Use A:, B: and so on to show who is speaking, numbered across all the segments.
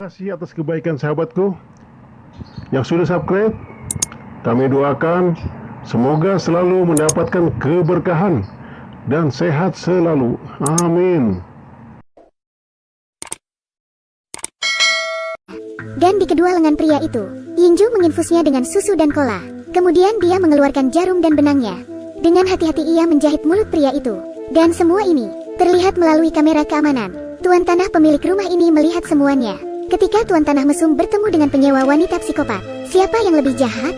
A: Terima kasih atas kebaikan sahabatku yang sudah subscribe. Kami doakan semoga selalu mendapatkan keberkahan dan sehat selalu. Amin.
B: Dan di kedua lengan pria itu, Yinju menginfusnya dengan susu dan kola. Kemudian dia mengeluarkan jarum dan benangnya. Dengan hati-hati ia menjahit mulut pria itu. Dan semua ini terlihat melalui kamera keamanan. Tuan Tanah pemilik rumah ini melihat semuanya. Ketika Tuan Tanah Mesum bertemu dengan penyewa wanita psikopat, siapa yang lebih jahat?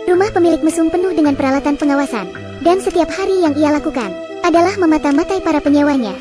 B: Rumah pemilik mesum penuh dengan peralatan pengawasan. Dan setiap hari yang ia lakukan adalah memata-matai para penyewanya.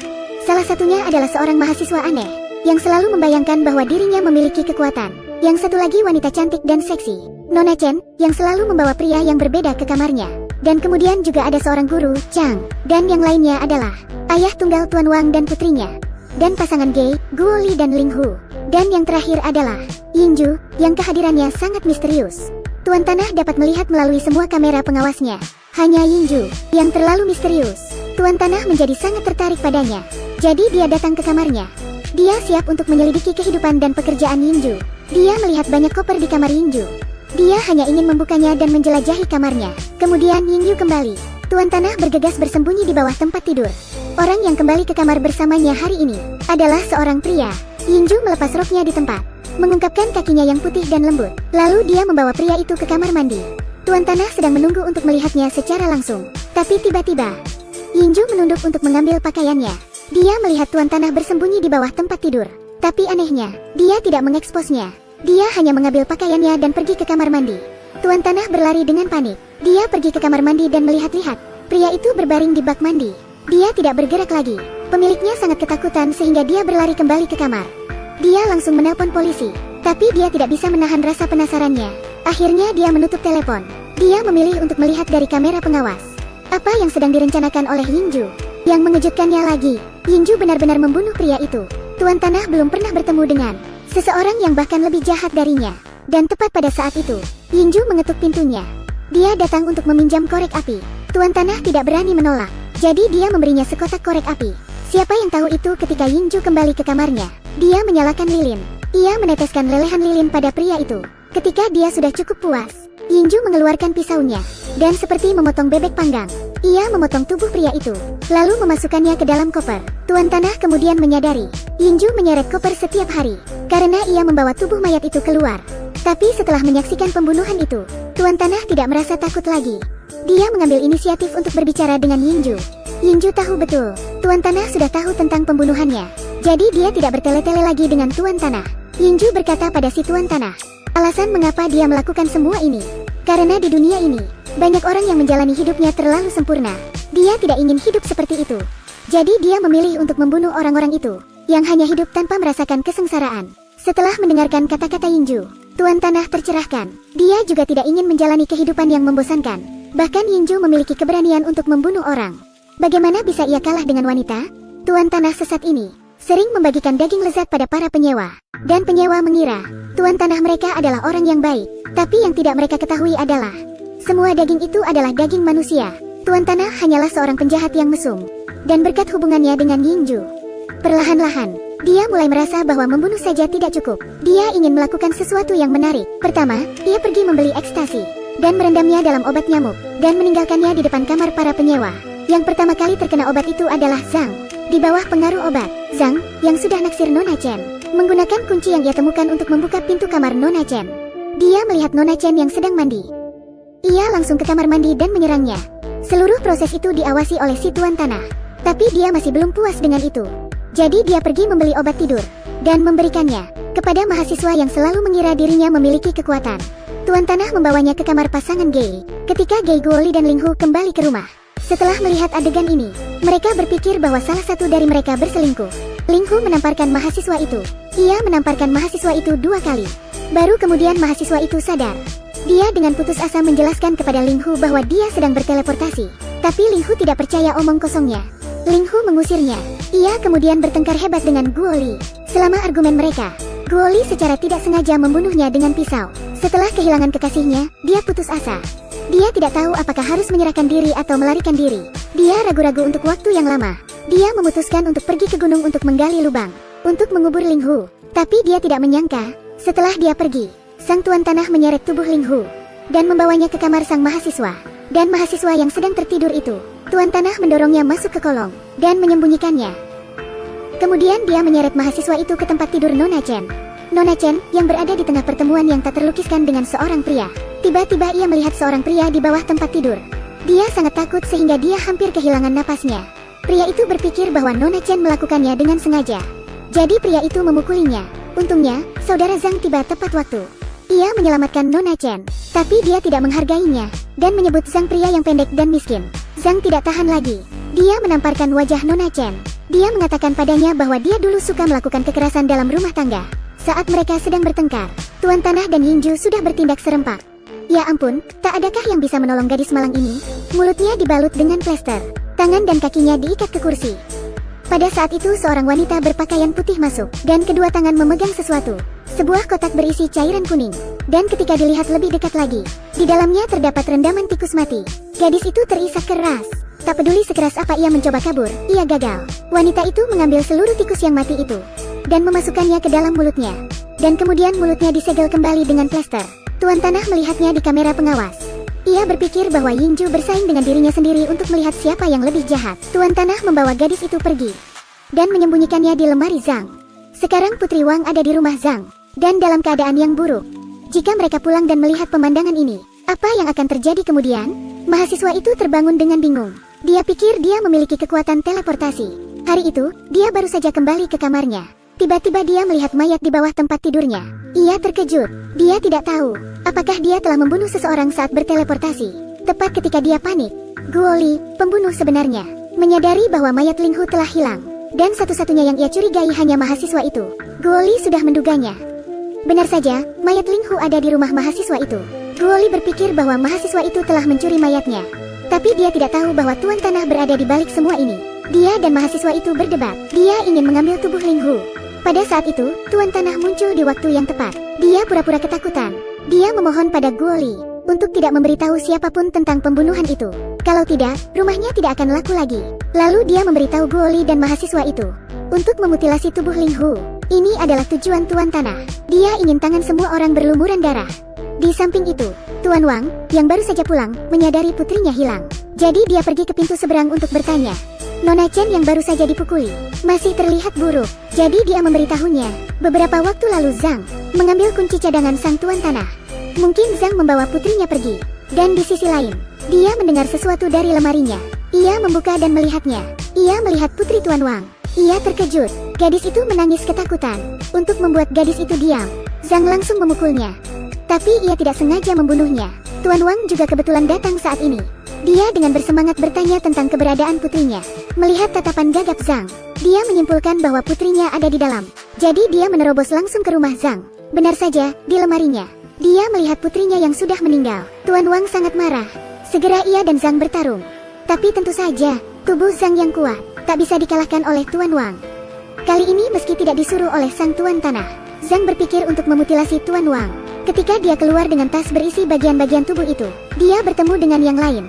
B: Salah satunya adalah seorang mahasiswa aneh yang selalu membayangkan bahwa dirinya memiliki kekuatan. Yang satu lagi wanita cantik dan seksi, Nona Chen, yang selalu membawa pria yang berbeda ke kamarnya. Dan kemudian juga ada seorang guru, Chang. Dan yang lainnya adalah ayah tunggal Tuan Wang dan putrinya. Dan pasangan gay, Guo Li dan Ling Hu. Dan yang terakhir adalah Yinju, yang kehadirannya sangat misterius. Tuan Tanah dapat melihat melalui semua kamera pengawasnya. Hanya Yinju yang terlalu misterius. Tuan Tanah menjadi sangat tertarik padanya. Jadi dia datang ke kamarnya. Dia siap untuk menyelidiki kehidupan dan pekerjaan Yinju. Dia melihat banyak koper di kamar Yinju. Dia hanya ingin membukanya dan menjelajahi kamarnya. Kemudian Yinju kembali. Tuan Tanah bergegas bersembunyi di bawah tempat tidur. Orang yang kembali ke kamar bersamanya hari ini adalah seorang pria. Yinju melepas roknya di tempat, mengungkapkan kakinya yang putih dan lembut. Lalu dia membawa pria itu ke kamar mandi. Tuan Tanah sedang menunggu untuk melihatnya secara langsung. Tapi tiba-tiba, Yinju menunduk untuk mengambil pakaiannya. Dia melihat Tuan Tanah bersembunyi di bawah tempat tidur. Tapi anehnya, dia tidak mengeksposnya. Dia hanya mengambil pakaiannya dan pergi ke kamar mandi. Tuan Tanah berlari dengan panik. Dia pergi ke kamar mandi dan melihat-lihat. Pria itu berbaring di bak mandi. Dia tidak bergerak lagi. Pemiliknya sangat ketakutan sehingga dia berlari kembali ke kamar. Dia langsung menelpon polisi. Tapi dia tidak bisa menahan rasa penasarannya. Akhirnya dia menutup telepon. Dia memilih untuk melihat dari kamera pengawas apa yang sedang direncanakan oleh Yinju. Yang mengejutkannya lagi, Yinju benar-benar membunuh pria itu. Tuan Tanah belum pernah bertemu dengan seseorang yang bahkan lebih jahat darinya. Dan tepat pada saat itu, Yinju mengetuk pintunya. Dia datang untuk meminjam korek api. Tuan Tanah tidak berani menolak. Jadi dia memberinya sekotak korek api. Siapa yang tahu itu ketika Yinju kembali ke kamarnya. Dia menyalakan lilin. Ia meneteskan lelehan lilin pada pria itu. Ketika dia sudah cukup puas, Yinju mengeluarkan pisaunya. Dan seperti memotong bebek panggang, ia memotong tubuh pria itu. Lalu memasukkannya ke dalam koper. Tuan Tanah kemudian menyadari, Yinju menyeret koper setiap hari. Karena ia membawa tubuh mayat itu keluar. Tapi setelah menyaksikan pembunuhan itu, Tuan Tanah tidak merasa takut lagi. Dia mengambil inisiatif untuk berbicara dengan Yinju. Yinju tahu betul, Tuan Tanah sudah tahu tentang pembunuhannya. Jadi dia tidak bertele-tele lagi dengan Tuan Tanah. Yinju berkata pada si Tuan Tanah, alasan mengapa dia melakukan semua ini. Karena di dunia ini, banyak orang yang menjalani hidupnya terlalu sempurna. Dia tidak ingin hidup seperti itu. Jadi dia memilih untuk membunuh orang-orang itu, yang hanya hidup tanpa merasakan kesengsaraan. Setelah mendengarkan kata-kata Yinju, Tuan Tanah tercerahkan. Dia juga tidak ingin menjalani kehidupan yang membosankan. Bahkan Yinju memiliki keberanian untuk membunuh orang. Bagaimana bisa ia kalah dengan wanita? Tuan Tanah sesat ini sering membagikan daging lezat pada para penyewa. Dan penyewa mengira Tuan Tanah mereka adalah orang yang baik. Tapi yang tidak mereka ketahui adalah semua daging itu adalah daging manusia. Tuan Tanah hanyalah seorang penjahat yang mesum. Dan berkat hubungannya dengan Yinju, perlahan-lahan dia mulai merasa bahwa membunuh saja tidak cukup. Dia ingin melakukan sesuatu yang menarik. Pertama, ia pergi membeli ekstasi dan merendamnya dalam obat nyamuk, dan meninggalkannya di depan kamar para penyewa. Yang pertama kali terkena obat itu adalah Zhang. Di bawah pengaruh obat, Zhang, yang sudah naksir Nona Chen, menggunakan kunci yang ia temukan untuk membuka pintu kamar Nona Chen. Dia melihat Nona Chen yang sedang mandi. Ia langsung ke kamar mandi dan menyerangnya. Seluruh proses itu diawasi oleh si Tuan Tanah. Tapi dia masih belum puas dengan itu. Jadi dia pergi membeli obat tidur dan memberikannya kepada mahasiswa yang selalu mengira dirinya memiliki kekuatan. Tuan Tanah membawanya ke kamar pasangan gay. Ketika gay Guo Li dan Ling Hu kembali ke rumah, setelah melihat adegan ini, mereka berpikir bahwa salah satu dari mereka berselingkuh. Ling Hu menamparkan mahasiswa itu. Ia menamparkan mahasiswa itu 2 kali. Baru kemudian mahasiswa itu sadar. Dia dengan putus asa menjelaskan kepada Ling Hu bahwa dia sedang berteleportasi. Tapi Ling Hu tidak percaya omong kosongnya. Ling Hu mengusirnya. Ia kemudian bertengkar hebat dengan Guo Li. Selama argumen mereka, Guo Li secara tidak sengaja membunuhnya dengan pisau. Setelah kehilangan kekasihnya, dia putus asa. Dia tidak tahu apakah harus menyerahkan diri atau melarikan diri. Dia ragu-ragu untuk waktu yang lama. Dia memutuskan untuk pergi ke gunung untuk menggali lubang. untuk mengubur Ling Hu. Tapi dia tidak menyangka, setelah dia pergi, sang tuan tanah menyeret tubuh Ling Hu dan membawanya ke kamar sang mahasiswa. Dan mahasiswa yang sedang tertidur itu, tuan tanah mendorongnya masuk ke kolong dan menyembunyikannya. Kemudian dia menyeret mahasiswa itu ke tempat tidur Nona Chen. Nona Chen yang berada di tengah pertemuan yang tak terlukiskan dengan seorang pria. Tiba-tiba ia melihat seorang pria di bawah tempat tidur. Dia sangat takut sehingga dia hampir kehilangan napasnya. Pria itu berpikir bahwa Nona Chen melakukannya dengan sengaja. Jadi pria itu memukulinya. Untungnya, saudara Zhang tiba tepat waktu. Ia menyelamatkan Nona Chen, tapi dia tidak menghargainya dan menyebut Zhang pria yang pendek dan miskin. Zhang tidak tahan lagi. Dia menamparkan wajah Nona Chen. Dia mengatakan padanya bahwa dia dulu suka melakukan kekerasan dalam rumah tangga. Saat mereka sedang bertengkar, Tuan Tanah dan Yingju sudah bertindak serempak. Ya ampun, tak adakah yang bisa menolong gadis malang ini? Mulutnya dibalut dengan plester, tangan dan kakinya diikat ke kursi. Pada saat itu seorang wanita berpakaian putih masuk, dan kedua tangan memegang sesuatu. Sebuah kotak berisi cairan kuning. Dan ketika dilihat lebih dekat lagi, di dalamnya terdapat rendaman tikus mati. Gadis itu terisak keras. Tak peduli sekeras apa ia mencoba kabur, ia gagal. Wanita itu mengambil seluruh tikus yang mati itu dan memasukkannya ke dalam mulutnya. Dan kemudian mulutnya disegel kembali dengan plester. Tuan Tanah melihatnya di kamera pengawas. Ia berpikir bahwa Yingju bersaing dengan dirinya sendiri untuk melihat siapa yang lebih jahat. Tuan Tanah membawa gadis itu pergi dan menyembunyikannya di lemari Zhang. Sekarang Putri Wang ada di rumah Zhang dan dalam keadaan yang buruk. Jika mereka pulang dan melihat pemandangan ini, apa yang akan terjadi kemudian? Mahasiswa itu terbangun dengan bingung. Dia pikir dia memiliki kekuatan teleportasi. Hari itu, dia baru saja kembali ke kamarnya. Tiba-tiba dia melihat mayat di bawah tempat tidurnya. Ia terkejut. Dia tidak tahu apakah dia telah membunuh seseorang saat berteleportasi. Tepat ketika dia panik, Guoli, pembunuh sebenarnya, menyadari bahwa mayat Ling Hu telah hilang. Dan satu-satunya yang ia curigai hanya mahasiswa itu. Guoli sudah menduganya. Benar saja, mayat Ling Hu ada di rumah mahasiswa itu. Guoli berpikir bahwa mahasiswa itu telah mencuri mayatnya. Tapi dia tidak tahu bahwa Tuan Tanah berada di balik semua ini. Dia dan mahasiswa itu berdebat. Dia ingin mengambil tubuh Ling Hu. Pada saat itu, Tuan Tanah muncul di waktu yang tepat. Dia pura-pura ketakutan. Dia memohon pada Guoli untuk tidak memberitahu siapapun tentang pembunuhan itu. Kalau tidak, rumahnya tidak akan laku lagi. Lalu dia memberitahu Guoli dan mahasiswa itu untuk memutilasi tubuh Ling Hu. Ini adalah tujuan Tuan Tanah. Dia ingin tangan semua orang berlumuran darah. Di samping itu, Tuan Wang, yang baru saja pulang, menyadari putrinya hilang. Jadi dia pergi ke pintu seberang untuk bertanya. Nona Chen yang baru saja dipukuli masih terlihat buruk. Jadi dia memberitahunya. Beberapa waktu lalu Zhang mengambil kunci cadangan sang Tuan Tanah. Mungkin Zhang membawa putrinya pergi. Dan di sisi lain, dia mendengar sesuatu dari lemarinya. Ia membuka dan melihatnya. Ia melihat putri Tuan Wang. Ia terkejut. Gadis itu menangis ketakutan. Untuk membuat gadis itu diam, Zhang langsung memukulnya. Tapi ia tidak sengaja membunuhnya. Tuan Wang juga kebetulan datang saat ini. Dia dengan bersemangat bertanya tentang keberadaan putrinya. Melihat tatapan gagap Zhang, dia menyimpulkan bahwa putrinya ada di dalam. Jadi dia menerobos langsung ke rumah Zhang. Benar saja, di lemarinya, dia melihat putrinya yang sudah meninggal. Tuan Wang sangat marah. Segera ia dan Zhang bertarung. Tapi tentu saja, tubuh Zhang yang kuat tak bisa dikalahkan oleh Tuan Wang. Kali ini meski tidak disuruh oleh sang Tuan Tanah, Zhang berpikir untuk memutilasi Tuan Wang. Ketika dia keluar dengan tas berisi bagian-bagian tubuh itu, dia bertemu dengan yang lain.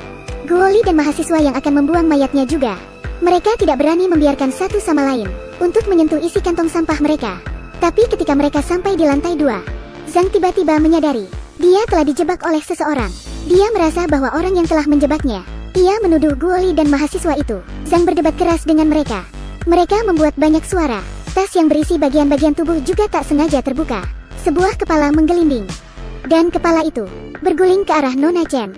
B: Guoli dan mahasiswa yang akan membuang mayatnya juga. Mereka tidak berani membiarkan satu sama lain untuk menyentuh isi kantong sampah mereka. Tapi ketika mereka sampai di lantai 2, Zhang tiba-tiba menyadari dia telah dijebak oleh seseorang. Dia merasa bahwa orang yang telah menjebaknya. Ia menuduh Guoli dan mahasiswa itu. Zhang berdebat keras dengan mereka. Mereka membuat banyak suara. Tas yang berisi bagian-bagian tubuh juga tak sengaja terbuka. Sebuah kepala menggelinding. Dan kepala itu berguling ke arah Nona Chen.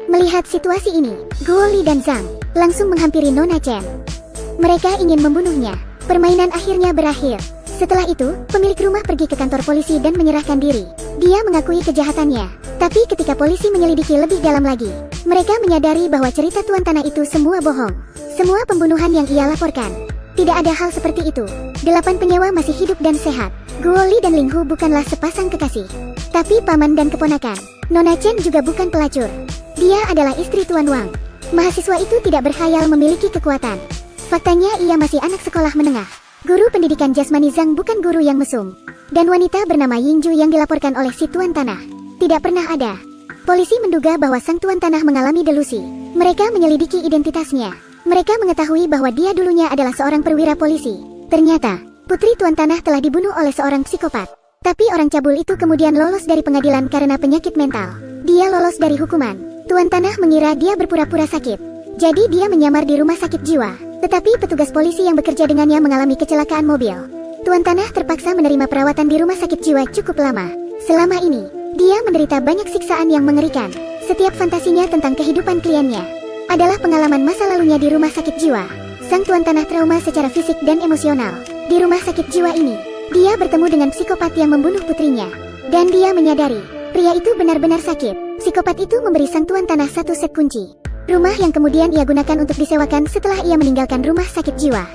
B: Melihat situasi ini, Guoli dan Zhang langsung menghampiri Nona Chen. Mereka ingin membunuhnya. Permainan akhirnya berakhir. Setelah itu, pemilik rumah pergi ke kantor polisi dan menyerahkan diri. Dia mengakui kejahatannya. Tapi ketika polisi menyelidiki lebih dalam lagi, mereka menyadari bahwa cerita Tuan Tanah itu semua bohong. Semua pembunuhan yang ia laporkan. Tidak ada hal seperti itu. 8 penyewa masih hidup dan sehat. Guoli dan Ling Hu bukanlah sepasang kekasih, tapi paman dan keponakan. Nona Chen juga bukan pelacur. Dia adalah istri Tuan Wang. Mahasiswa itu tidak berkhayal memiliki kekuatan. Faktanya ia masih anak sekolah menengah. Guru pendidikan jasmani Zhang bukan guru yang mesum. Dan wanita bernama Yingju yang dilaporkan oleh si Tuan Tanah tidak pernah ada. Polisi menduga bahwa sang Tuan Tanah mengalami delusi. Mereka menyelidiki identitasnya. Mereka mengetahui bahwa dia dulunya adalah seorang perwira polisi. Ternyata, Putri Tuan Tanah telah dibunuh oleh seorang psikopat. Tapi orang cabul itu kemudian lolos dari pengadilan karena penyakit mental. Dia lolos dari hukuman. Tuan Tanah mengira dia berpura-pura sakit. Jadi dia menyamar di rumah sakit jiwa. Tetapi petugas polisi yang bekerja dengannya mengalami kecelakaan mobil. Tuan Tanah terpaksa menerima perawatan di rumah sakit jiwa cukup lama. Selama ini, dia menderita banyak siksaan yang mengerikan. Setiap fantasinya tentang kehidupan kliennya adalah pengalaman masa lalunya di rumah sakit jiwa. Sang Tuan Tanah trauma secara fisik dan emosional. Di rumah sakit jiwa ini, dia bertemu dengan psikopat yang membunuh putrinya. Dan dia menyadari, pria itu benar-benar sakit. Psikopat itu memberi Sang Tuan Tanah satu set kunci rumah yang kemudian ia gunakan untuk disewakan setelah ia meninggalkan rumah sakit jiwa.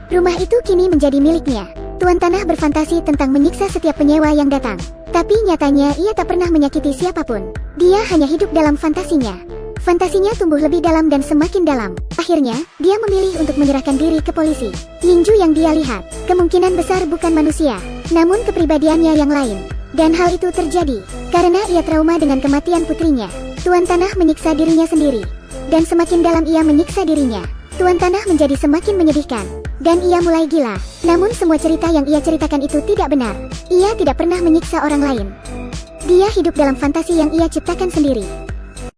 B: Rumah itu kini menjadi miliknya. Tuan Tanah berfantasi tentang menyiksa setiap penyewa yang datang. Tapi nyatanya ia tak pernah menyakiti siapapun. Dia hanya hidup dalam fantasinya. Fantasinya tumbuh lebih dalam dan semakin dalam. Akhirnya, dia memilih untuk menyerahkan diri ke polisi. Yinju yang dia lihat, kemungkinan besar bukan manusia, namun kepribadiannya yang lain. Dan hal itu terjadi karena ia trauma dengan kematian putrinya. Tuan Tanah menyiksa dirinya sendiri. Dan semakin dalam ia menyiksa dirinya, Tuan Tanah menjadi semakin menyedihkan. Dan ia mulai gila. Namun semua cerita yang ia ceritakan itu tidak benar. Ia tidak pernah menyiksa orang lain. Dia hidup dalam fantasi yang ia ciptakan sendiri.